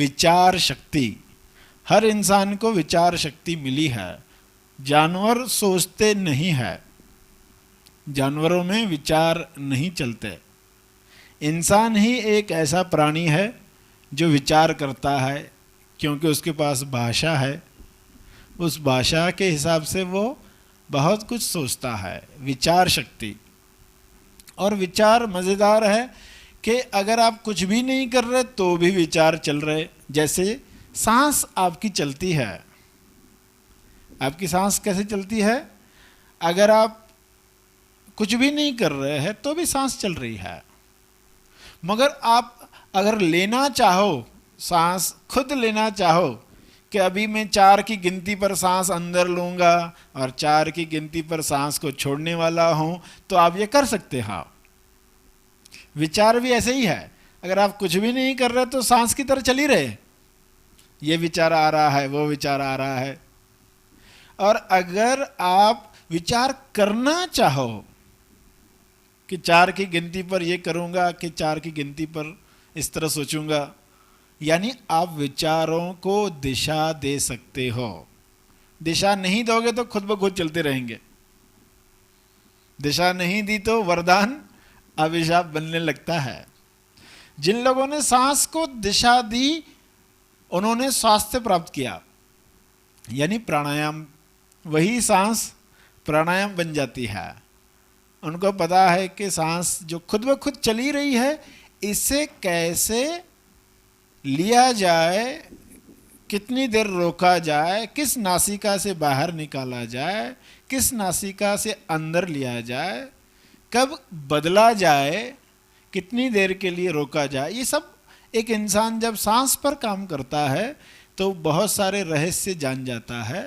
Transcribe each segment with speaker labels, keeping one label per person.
Speaker 1: विचार शक्ति। हर इंसान को विचार शक्ति मिली है। जानवर सोचते नहीं है, जानवरों में विचार नहीं चलते। इंसान ही एक ऐसा प्राणी है जो विचार करता है, क्योंकि उसके पास भाषा है। उस भाषा के हिसाब से वो बहुत कुछ सोचता है, विचार शक्ति। और विचार मज़ेदार है कि अगर आप कुछ भी नहीं कर रहे तो भी विचार चल रहे। जैसे सांस आपकी चलती है, आपकी सांस कैसे चलती है? अगर आप कुछ भी नहीं कर रहे हैं तो भी सांस चल रही है। मगर आप अगर लेना चाहो, सांस खुद लेना चाहो कि अभी मैं 4 की गिनती पर सांस अंदर लूँगा और 4 की गिनती पर सांस को छोड़ने वाला हूँ, तो आप ये कर सकते हैं। विचार भी ऐसे ही है, अगर आप कुछ भी नहीं कर रहे तो सांस की तरह चल ही रहे। ये विचार आ रहा है, वो विचार आ रहा है। और अगर आप विचार करना चाहो कि 4 की गिनती पर ये करूँगा, कि 4 की गिनती पर इस तरह सोचूंगा, यानी आप विचारों को दिशा दे सकते हो। दिशा नहीं दोगे तो खुद ब खुद चलते रहेंगे। दिशा नहीं दी तो वरदान अभिशाप बनने लगता है। जिन लोगों ने सांस को दिशा दी उन्होंने स्वास्थ्य प्राप्त किया, यानी प्राणायाम। वही सांस प्राणायाम बन जाती है। उनको पता है कि सांस जो खुद ब खुद चली रही है, इसे कैसे लिया जाए, कितनी देर रोका जाए, किस नासिका से बाहर निकाला जाए, किस नासिका से अंदर लिया जाए, कब बदला जाए, कितनी देर के लिए रोका जाए। ये सब एक इंसान जब सांस पर काम करता है तो बहुत सारे रहस्य जान जाता है,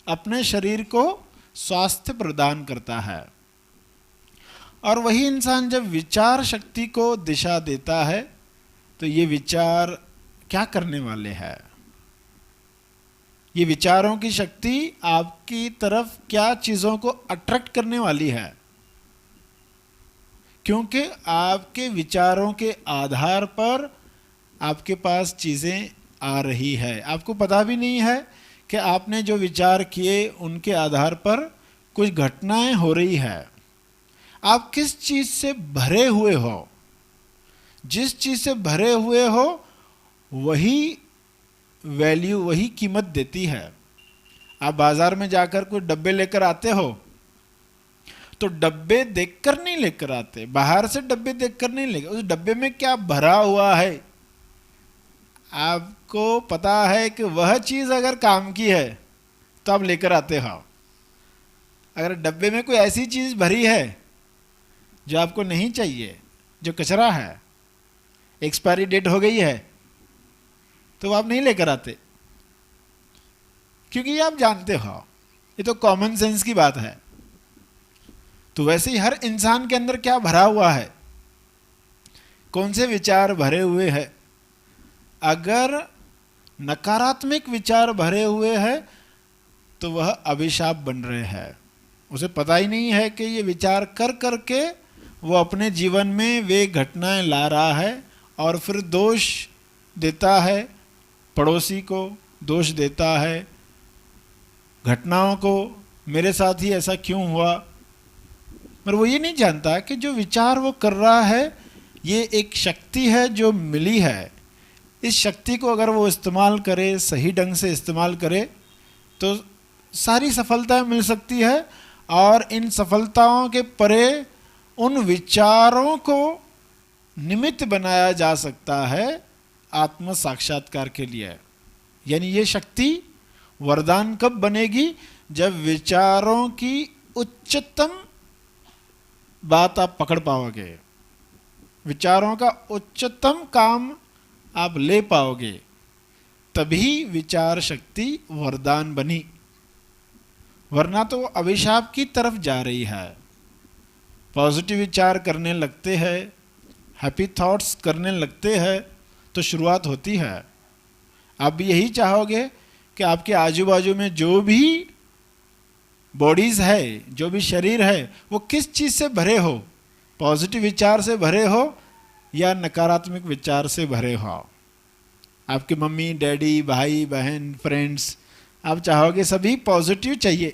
Speaker 1: अपने शरीर को स्वास्थ्य प्रदान करता है। और वही इंसान जब विचार शक्ति को दिशा देता है तो ये विचार क्या करने वाले हैं? ये विचारों की शक्ति आपकी तरफ क्या चीज़ों को अट्रैक्ट करने वाली है, क्योंकि आपके विचारों के आधार पर आपके पास चीज़ें आ रही है। आपको पता भी नहीं है कि आपने जो विचार किए उनके आधार पर कुछ घटनाएं हो रही है। आप किस चीज़ से भरे हुए हो, जिस चीज़ से भरे हुए हो वही वैल्यू, वही कीमत देती है। आप बाज़ार में जाकर कोई डब्बे लेकर आते हो तो डब्बे देखकर नहीं लेकर आते, बाहर से डब्बे देखकर नहीं लेकर, उस डब्बे में क्या भरा हुआ है आपको पता है कि वह चीज़ अगर काम की है तो आप लेकर आते हो। अगर डब्बे में कोई ऐसी चीज़ भरी है जो आपको नहीं चाहिए, जो कचरा है, एक्सपायरी डेट हो गई है, तो आप नहीं लेकर आते, क्योंकि आप जानते हो। ये तो कॉमन सेंस की बात है। तो वैसे ही हर इंसान के अंदर क्या भरा हुआ है, कौन से विचार भरे हुए हैं। अगर नकारात्मक विचार भरे हुए हैं तो वह अभिशाप बन रहे हैं। उसे पता ही नहीं है कि ये विचार कर करके वो अपने जीवन में वे घटनाएं ला रहा है और फिर दोष देता है, पड़ोसी को दोष देता है, घटनाओं को, मेरे साथ ही ऐसा क्यों हुआ। पर वो ये नहीं जानता कि जो विचार वो कर रहा है ये एक शक्ति है जो मिली है। इस शक्ति को अगर वो इस्तेमाल करे, सही ढंग से इस्तेमाल करे, तो सारी सफलताएं मिल सकती है। और इन सफलताओं के परे उन विचारों को निमित्त बनाया जा सकता है आत्म साक्षात्कार के लिए। यानी ये शक्ति वरदान कब बनेगी? जब विचारों की उच्चतम बात आप पकड़ पाओगे, विचारों का उच्चतम काम आप ले पाओगे, तभी विचार शक्ति वरदान बनी। वरना तो अभिशाप की तरफ जा रही है। पॉजिटिव विचार करने लगते हैं, हैप्पी थॉट्स करने लगते हैं तो शुरुआत होती है। आप भी यही चाहोगे कि आपके आजू बाजू में जो भी बॉडीज़ है, जो भी शरीर है, वो किस चीज़ से भरे हो, पॉजिटिव विचार से भरे हो या नकारात्मक विचार से भरे हो। आपके मम्मी डैडी भाई बहन फ्रेंड्स, आप चाहोगे सभी पॉजिटिव चाहिए,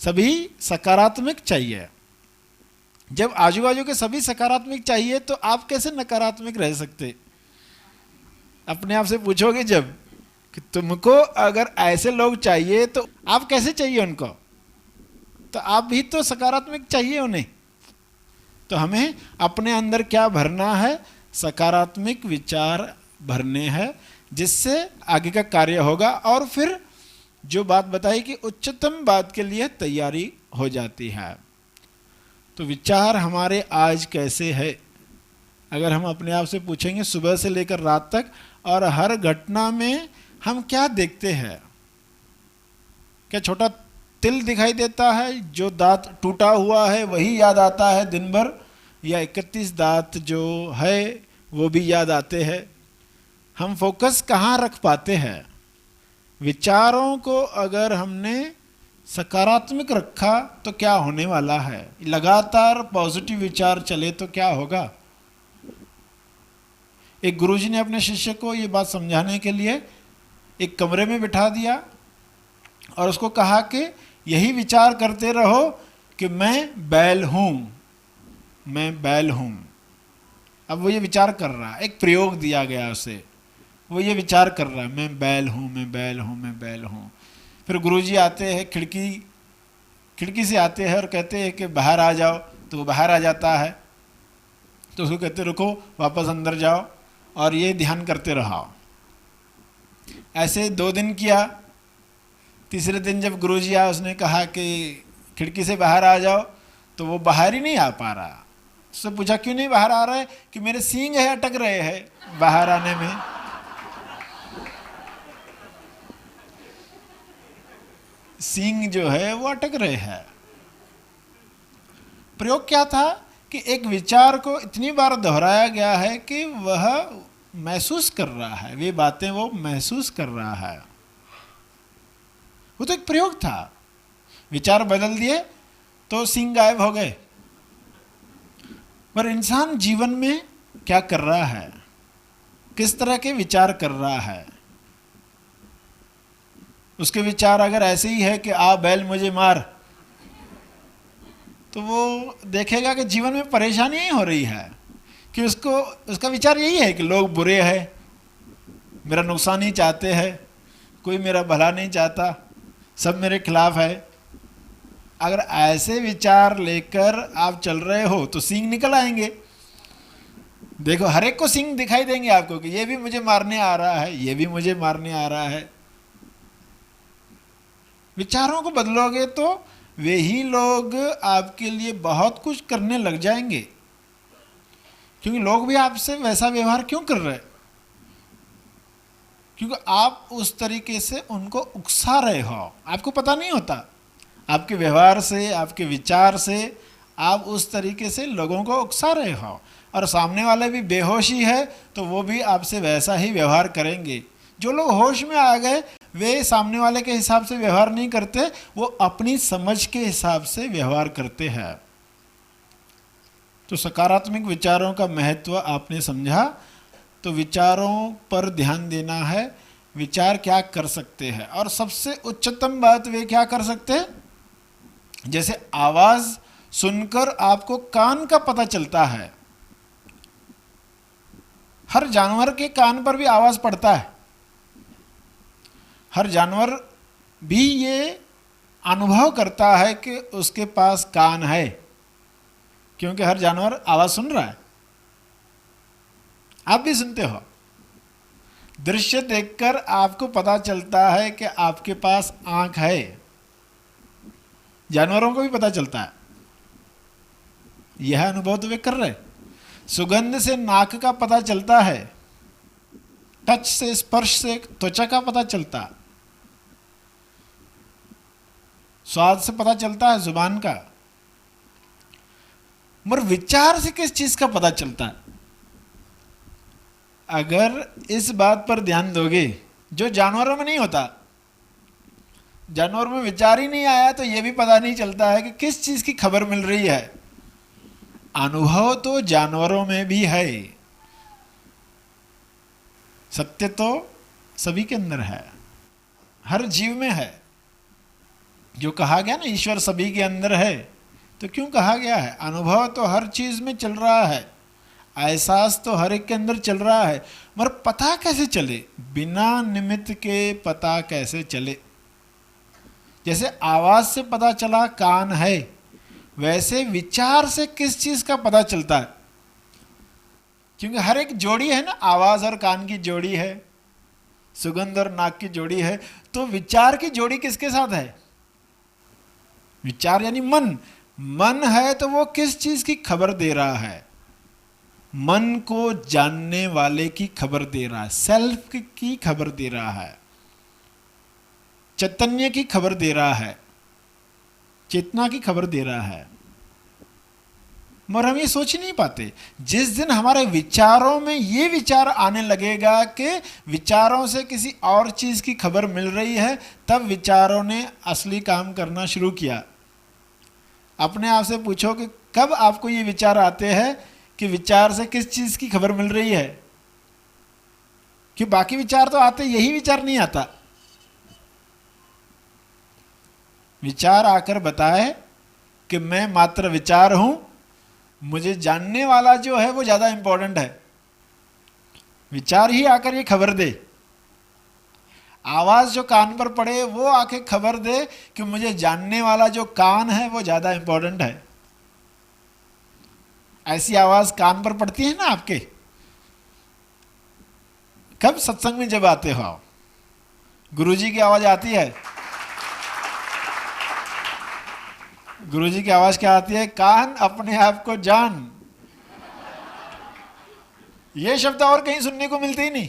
Speaker 1: सभी सकारात्मक चाहिए। जब आजू बाजू के सभी सकारात्मक चाहिए तो आप कैसे नकारात्मक रह सकते? अपने आप से पूछोगे जब कि तुमको अगर ऐसे लोग चाहिए तो आप कैसे चाहिए उनको? तो आप भी तो सकारात्मक चाहिए उन्हें। तो हमें अपने अंदर क्या भरना है? सकारात्मक विचार भरने हैं, जिससे आगे का कार्य होगा। और फिर जो बात बताई कि उच्चतम बात के लिए तैयारी हो जाती है। तो विचार हमारे आज कैसे है? अगर हम अपने आप से पूछेंगे सुबह से लेकर रात तक, और हर घटना में हम क्या देखते हैं? क्या छोटा तिल दिखाई देता है? जो दांत टूटा हुआ है वही याद आता है दिन भर, या 31 दांत जो है वो भी याद आते हैं? हम फोकस कहाँ रख पाते हैं? विचारों को अगर हमने सकारात्मक रखा तो क्या होने वाला है? लगातार पॉजिटिव विचार चले तो क्या होगा? एक गुरुजी ने अपने शिष्य को ये बात समझाने के लिए एक कमरे में बिठा दिया और उसको कहा कि यही विचार करते रहो कि मैं बैल हूँ, मैं बैल हूँ। अब वो ये विचार कर रहा है, एक प्रयोग दिया गया उसे, वो ये विचार कर रहा है मैं बैल हूँ, मैं बैल हूँ, मैं बैल हूँ। फिर गुरुजी आते हैं, खिड़की से आते हैं और कहते हैं कि बाहर आ जाओ, तो वो बाहर आ जाता है। तो उसको कहते रुको, वापस अंदर जाओ और ये ध्यान करते रहो। ऐसे 2 दिन किया। तीसरे दिन जब गुरुजी आए, उसने कहा कि खिड़की से बाहर आ जाओ, तो वो बाहर ही नहीं आ पा रहा। उससे पूछा क्यों नहीं बाहर आ रहा है? कि मेरे सींग है अटक रहे हैं बाहर आने में। सींग जो है वो अटक रहे हैं। प्रयोग क्या था कि एक विचार को इतनी बार दोहराया गया है कि वह महसूस कर रहा है, वे बातें वो महसूस कर रहा है। वो तो एक प्रयोग था। विचार बदल दिए तो सींग गायब हो गए। पर इंसान जीवन में क्या कर रहा है? किस तरह के विचार कर रहा है? उसके विचार अगर ऐसे ही है कि आ बैल मुझे मार, तो वो देखेगा कि जीवन में परेशानी ही हो रही है, कि उसका विचार यही है कि लोग बुरे हैं, मेरा नुकसान ही चाहते हैं, कोई मेरा भला नहीं चाहता, सब मेरे खिलाफ है। अगर ऐसे विचार लेकर आप चल रहे हो तो सींग निकल आएंगे। देखो हर एक को सींग दिखाई देंगे आपको कि ये भी मुझे मारने आ रहा है, ये भी मुझे मारने आ रहा है। विचारों को बदलोगे तो वे ही लोग आपके लिए बहुत कुछ करने लग जाएंगे। क्योंकि लोग भी आपसे वैसा व्यवहार क्यों कर रहे हैं? क्योंकि आप उस तरीके से उनको उकसा रहे हो। आपको पता नहीं होता, आपके व्यवहार से, आपके विचार से आप उस तरीके से लोगों को उकसा रहे हो। और सामने वाले भी बेहोशी है तो वो भी आपसे वैसा ही व्यवहार करेंगे। जो लोग होश में आ गए वे सामने वाले के हिसाब से व्यवहार नहीं करते, वो अपनी समझ के हिसाब से व्यवहार करते हैं। तो सकारात्मक विचारों का महत्व आपने समझा। तो विचारों पर ध्यान देना है। विचार क्या कर सकते हैं, और सबसे उच्चतम बात वे क्या कर सकते हैं? जैसे आवाज सुनकर आपको कान का पता चलता है। हर जानवर के कान पर भी आवाज पड़ता है। हर जानवर भी ये अनुभव करता है कि उसके पास कान है, क्योंकि हर जानवर आवाज सुन रहा है। आप भी सुनते हो। दृश्य देखकर आपको पता चलता है कि आपके पास आंख है। जानवरों को भी पता चलता है। यह अनुभव तो वे कर रहे। सुगंध से नाक का पता चलता है, टच से, स्पर्श से त्वचा का पता चलता है, स्वाद से पता चलता है जुबान का। मगर विचार से किस चीज का पता चलता है? अगर इस बात पर ध्यान दोगे, जो जानवरों में नहीं होता, जानवर में विचार ही नहीं आया तो यह भी पता नहीं चलता है कि किस चीज की खबर मिल रही है। अनुभव तो जानवरों में भी है। सत्य तो सभी के अंदर है, हर जीव में है। जो कहा गया ना ईश्वर सभी के अंदर है, तो क्यों कहा गया है? अनुभव तो हर चीज में चल रहा है, एहसास तो हर एक के अंदर चल रहा है, मगर पता कैसे चले? बिना निमित्त के पता कैसे चले? जैसे आवाज से पता चला कान है, वैसे विचार से किस चीज का पता चलता है? क्योंकि हर एक जोड़ी है ना, आवाज और कान की जोड़ी है, सुगंध और नाक की जोड़ी है, तो विचार की जोड़ी किसके साथ है? विचार यानी मन। मन है तो वो किस चीज की खबर दे रहा है? मन को जानने वाले की खबर दे रहा है, सेल्फ की खबर दे रहा है, चैतन्य की खबर दे रहा है, चेतना की खबर दे रहा है। मगर हम ये सोच नहीं पाते। जिस दिन हमारे विचारों में ये विचार आने लगेगा कि विचारों से किसी और चीज की खबर मिल रही है, तब विचारों ने असली काम करना शुरू किया। अपने आप से पूछो कि कब आपको ये विचार आते हैं कि विचार से किस चीज की खबर मिल रही है? कि बाकी विचार तो आते, यही विचार नहीं आता। विचार आकर बताए कि मैं मात्र विचार हूं, मुझे जानने वाला जो है वो ज्यादा इंपॉर्टेंट है। विचार ही आकर ये खबर दे, आवाज जो कान पर पड़े वो आके खबर दे कि मुझे जानने वाला जो कान है वो ज्यादा इंपॉर्टेंट है। ऐसी आवाज कान पर पड़ती है ना आपके? कब? सत्संग में जब आते हो आप, गुरुजी की आवाज आती है। गुरुजी की आवाज क्या आती है? कान अपने आप को जान। ये शब्द और कहीं सुनने को मिलते ही नहीं।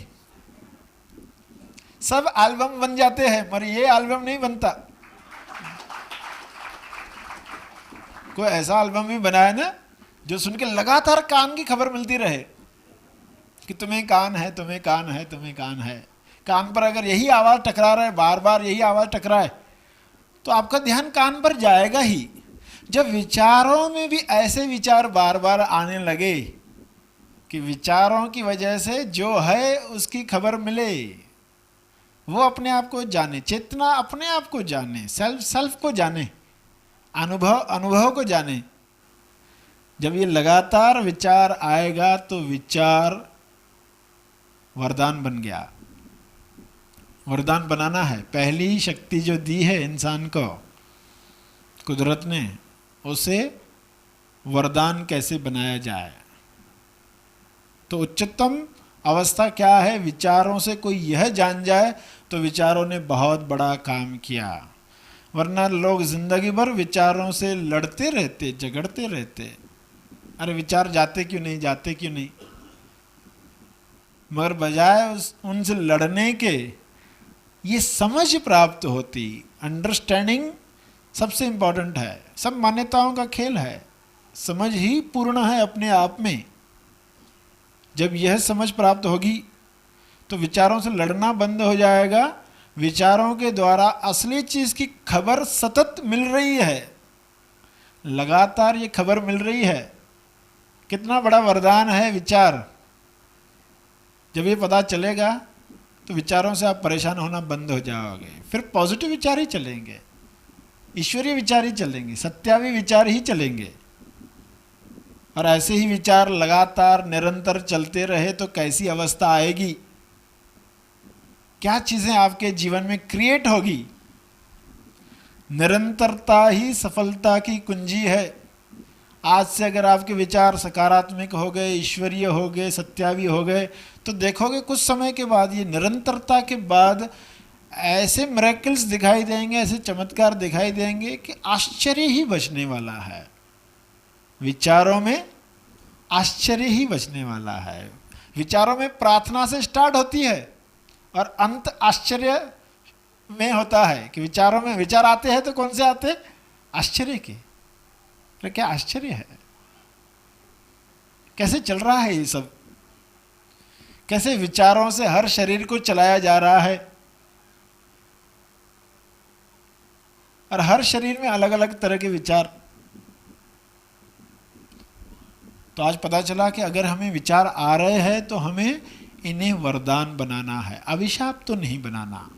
Speaker 1: सब एल्बम बन जाते हैं, मगर ये एल्बम नहीं बनता। कोई ऐसा एल्बम भी बनाया ना जो सुन के लगातार कान की खबर मिलती रहे कि तुम्हें कान है, तुम्हें कान है, तुम्हें कान है। कान पर अगर यही आवाज टकरा रहा है, बार बार यही आवाज टकराए, तो आपका ध्यान कान पर जाएगा ही। जब विचारों में भी ऐसे विचार बार बार आने लगे कि विचारों की वजह से जो है उसकी खबर मिले, वो अपने आप को जाने, चेतना अपने आप को जाने, सेल्फ को जाने, अनुभव को जाने। जब ये लगातार विचार आएगा तो विचार वरदान बन गया। वरदान बनाना है, पहली शक्ति जो दी है इंसान को कुदरत ने, उसे वरदान कैसे बनाया जाए। तो उच्चतम अवस्था क्या है? विचारों से कोई यह जान जाए तो विचारों ने बहुत बड़ा काम किया। वरना लोग जिंदगी भर विचारों से लड़ते रहते, झगड़ते रहते। अरे विचार जाते क्यों नहीं, जाते क्यों नहीं? मगर बजाय उनसे लड़ने के ये समझ प्राप्त होती। अंडरस्टैंडिंग सबसे इंपॉर्टेंट है। सब मान्यताओं का खेल है, समझ ही पूर्ण है अपने आप में। जब यह समझ प्राप्त होगी तो विचारों से लड़ना बंद हो जाएगा। विचारों के द्वारा असली चीज की खबर सतत मिल रही है, लगातार ये खबर मिल रही है। कितना बड़ा वरदान है विचार। जब ये पता चलेगा तो विचारों से आप परेशान होना बंद हो जाओगे। फिर पॉजिटिव विचार ही चलेंगे, ईश्वरीय विचार ही चलेंगे, सत्यावी विचार ही चलेंगे। और ऐसे ही विचार लगातार निरंतर चलते रहे तो कैसी अवस्था आएगी, क्या चीजें आपके जीवन में क्रिएट होगी। निरंतरता ही सफलता की कुंजी है। आज से अगर आपके विचार सकारात्मक हो गए, ईश्वरीय हो गए, सत्यावी हो गए, तो देखोगे कुछ समय के बाद, ये निरंतरता के बाद ऐसे मिरेकल्स दिखाई देंगे, ऐसे चमत्कार दिखाई देंगे कि आश्चर्य ही बचने वाला है। विचारों में आश्चर्य ही बचने वाला है। विचारों में प्रार्थना से स्टार्ट होती है और अंत आश्चर्य में होता है कि विचारों में विचार आते हैं तो कौन से आते? आश्चर्य के। तो क्या आश्चर्य है, कैसे चल रहा है ये सब, कैसे विचारों से हर शरीर को चलाया जा रहा है। और हर शरीर में अलग अलग तरह के विचार। तो आज पता चला कि अगर हमें विचार आ रहे हैं तो हमें इन्हें वरदान बनाना है, अभिशाप तो नहीं बनाना।